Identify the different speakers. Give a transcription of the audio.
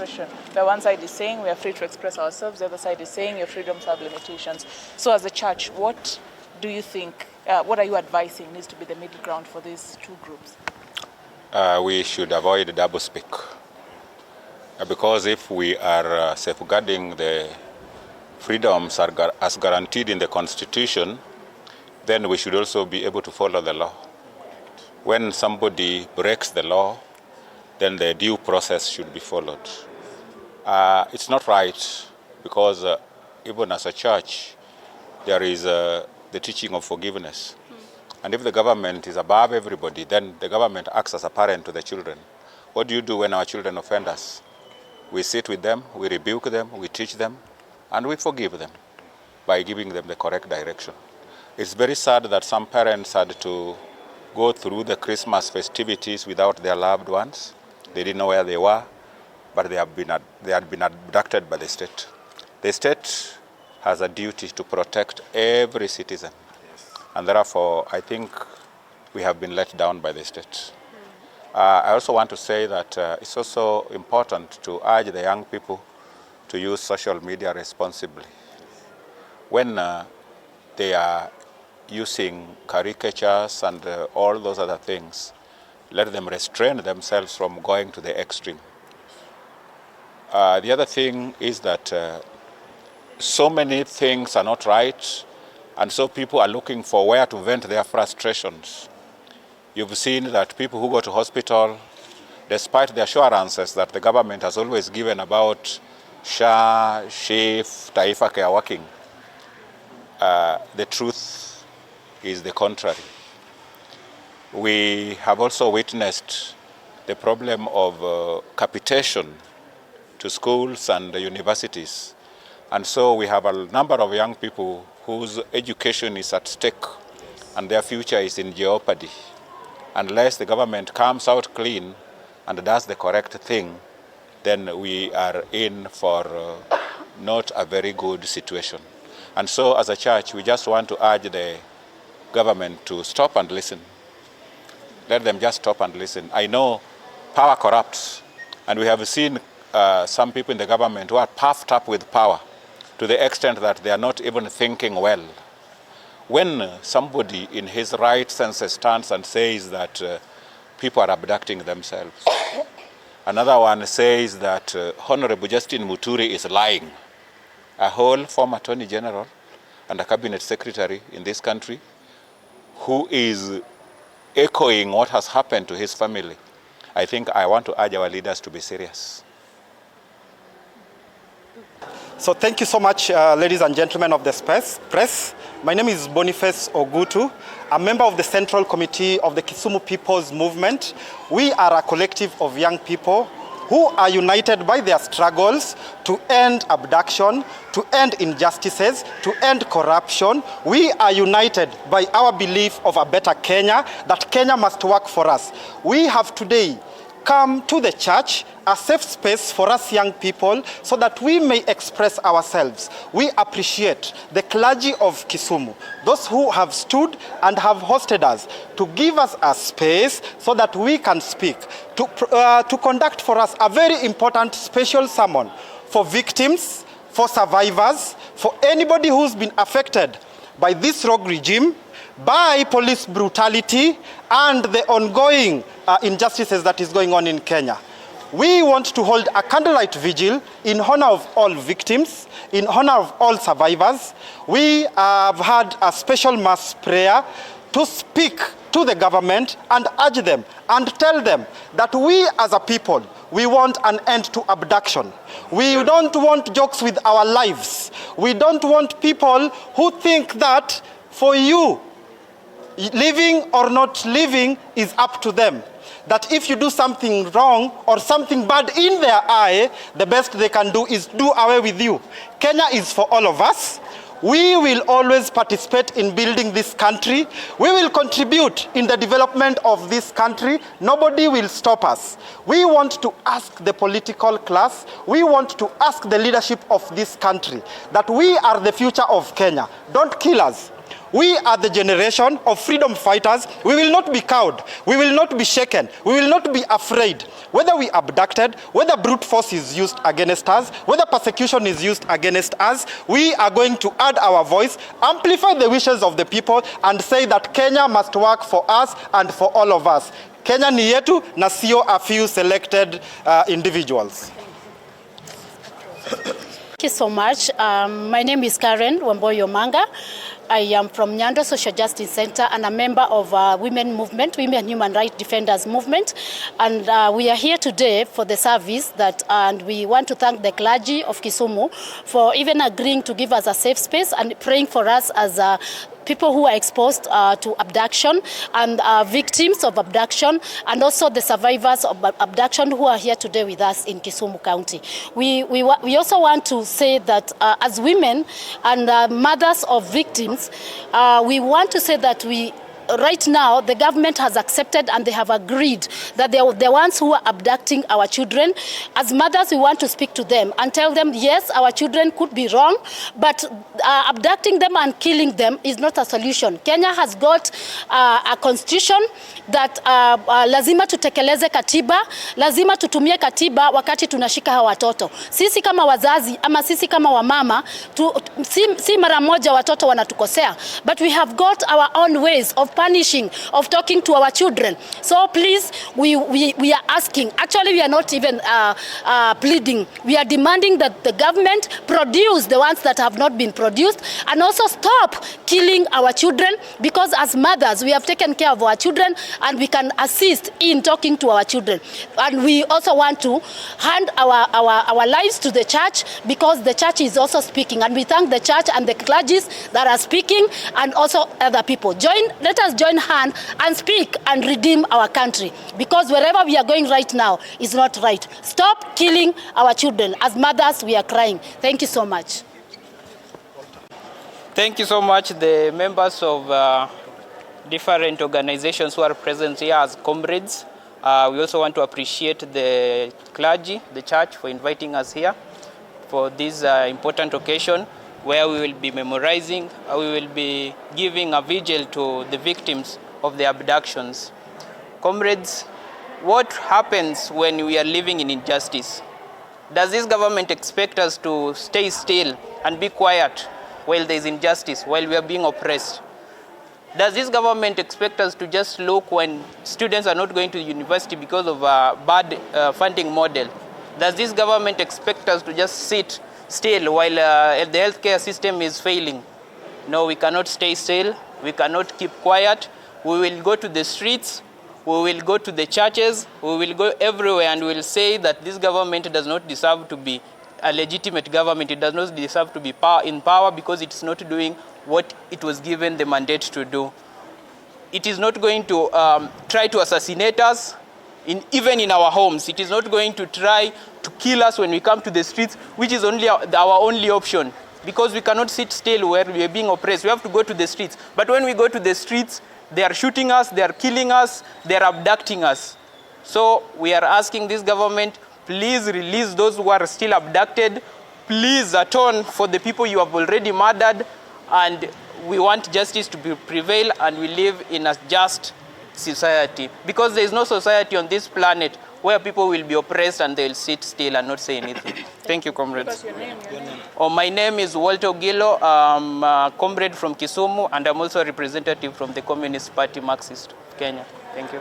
Speaker 1: expression. Where one side is saying we are free to express ourselves, the other side is saying your freedoms have limitations. So as a church, what do you think, what are you advising needs to be the middle ground for these two groups?
Speaker 2: We should avoid doublespeak. Because if we are safeguarding the freedoms as guaranteed in the Constitution, then we should also be able to follow the law. When somebody breaks the law, then the due process should be followed. It's not right because even as a church, there is the teaching of forgiveness. And if the government is above everybody, then the government acts as a parent to the children. What do you do when our children offend us? We sit with them, we rebuke them, we teach them, and we forgive them by giving them the correct direction. It's very sad that some parents had to go through the Christmas festivities without their loved ones. They didn't know where they were, but they had been abducted by the state. The state has a duty to protect every citizen. Yes. And therefore, I think we have been let down by the state. I also want to say that it's also important to urge the young people to use social media responsibly. When they are using caricatures and all those other things, let them restrain themselves from going to the extreme. The other thing is that so many things are not right, and so people are looking for where to vent their frustrations. You've seen that people who go to hospital, despite the assurances that the government has always given about SHA, SHIF, Taifa Care Working, the truth is the contrary. We have also witnessed the problem of capitation to schools and universities. And so we have a number of young people whose education is at stake and their future is in jeopardy. Unless the government comes out clean and does the correct thing, then we are in for not a very good situation. And so as a church, we just want to urge the government to stop and listen. Let them just stop and listen. I know power corrupts, and we have seen some people in the government who are puffed up with power to the extent that they are not even thinking well. When somebody in his right senses stands and says that people are abducting themselves, another one says that Honorable Justin Muturi is lying, a whole former Attorney General and a Cabinet Secretary in this country who is echoing what has happened to his family, I think I want to urge our leaders to be serious.
Speaker 3: So thank you so much, ladies and gentlemen of the press. My name is Boniface Ogutu, a member of the Central Committee of the Kisumu People's Movement. We are a collective of young people who are united by their struggles to end abduction, to end injustices, to end corruption. We are united by our belief of a better Kenya, that Kenya must work for us. We have today come to the church, a safe space for us young people, so that we may express ourselves. We appreciate the clergy of Kisumu, those who have stood and have hosted us, to give us a space so that we can speak, to conduct for us a very important special sermon for victims, for survivors, for anybody who's been affected by this rogue regime, by police brutality and the ongoing injustices that is going on in Kenya. We want to hold a candlelight vigil in honor of all victims, in honor of all survivors. We have had a special mass prayer to speak to the government and urge them and tell them that we as a people, we want an end to abduction. We don't want jokes with our lives. We don't want people who think that for you, living or not living is up to them. That if you do something wrong or something bad in their eye, the best they can do is do away with you. Kenya is for all of us. We will always participate in building this country. We will contribute in the development of this country. Nobody will stop us. We want to ask the political class, we want to ask the leadership of this country that we are the future of Kenya. Don't kill us. We are the generation of freedom fighters. We will not be cowed. We will not be shaken. We will not be afraid. Whether we abducted, whether brute force is used against us, whether persecution is used against us, we are going to add our voice, amplify the wishes of the people, and say that Kenya must work for us and for all of us. Kenya ni yetu na sio a few selected individuals.
Speaker 4: Thank you so much. My name is Karen Wamboyo-Manga. I am from Nyando Social Justice Center and a member of Women Movement, Women Human Rights Defenders Movement. And we are here today for the service and we want to thank the clergy of Kisumu for even agreeing to give us a safe space and praying for us as people who are exposed to abduction and victims of abduction, and also the survivors of abduction who are here today with us in Kisumu County. We also want to say that as women and mothers of victims, we want to say that right now, the government has accepted and they have agreed that they're the ones who are abducting our children. As mothers, we want to speak to them and tell them, yes, our children could be wrong, but abducting them and killing them is not a solution. Kenya has got a constitution that lazima tutekeleze katiba, lazima tutumie katiba wakati tunashika hawa watoto. Sisi kama wazazi ama sisi kama wamama, si mara moja watoto wanatukosea, but we have got our own ways of punishing, of talking to our children. So please, we are asking, actually we are not even pleading, we are demanding that the government produce the ones that have not been produced and also stop killing our children, because as mothers we have taken care of our children and we can assist in talking to our children. And we also want to hand our lives to the church, because the church is also speaking, and we thank the church and the clergies that are speaking and also other people. Let us join hand and speak and redeem our country, because wherever we are going right now is not right. Stop killing our children. As mothers, we are crying. Thank you so much.
Speaker 5: Thank you so much, the members of different organizations who are present here as Comrades. We also want to appreciate the clergy, the church, for inviting us here for this important occasion, where we will be memorizing, we will be giving a vigil to the victims of the abductions. Comrades, what happens when we are living in injustice? Does this government expect us to stay still and be quiet while there is injustice, while we are being oppressed? Does this government expect us to just look when students are not going to university because of a bad funding model? Does this government expect us to just sit still while the healthcare system is failing? No, we cannot stay still. We cannot keep quiet. We will go to the streets. We will go to the churches. We will go everywhere and we will say that this government does not deserve to be a legitimate government. It does not deserve to be in power because it's not doing what it was given the mandate to do. It is not going to try to assassinate us, even in our homes. It is not going to try to kill us when we come to the streets, which is only our only option, because we cannot sit still where we are being oppressed. We have to go to the streets. But when we go to the streets, they are shooting us, they are killing us, they are abducting us. So we are asking this government, please release those who are still abducted. Please atone for the people you have already murdered. And we want justice to prevail, and we live in a just society, because there is no society on this planet where people will be oppressed and they will sit still and not say anything. Thank you, comrades.
Speaker 1: Your name?
Speaker 5: My name is Walter Gilo. I'm a comrade from Kisumu, and I'm also a representative from the Communist Party Marxist Kenya. Thank you.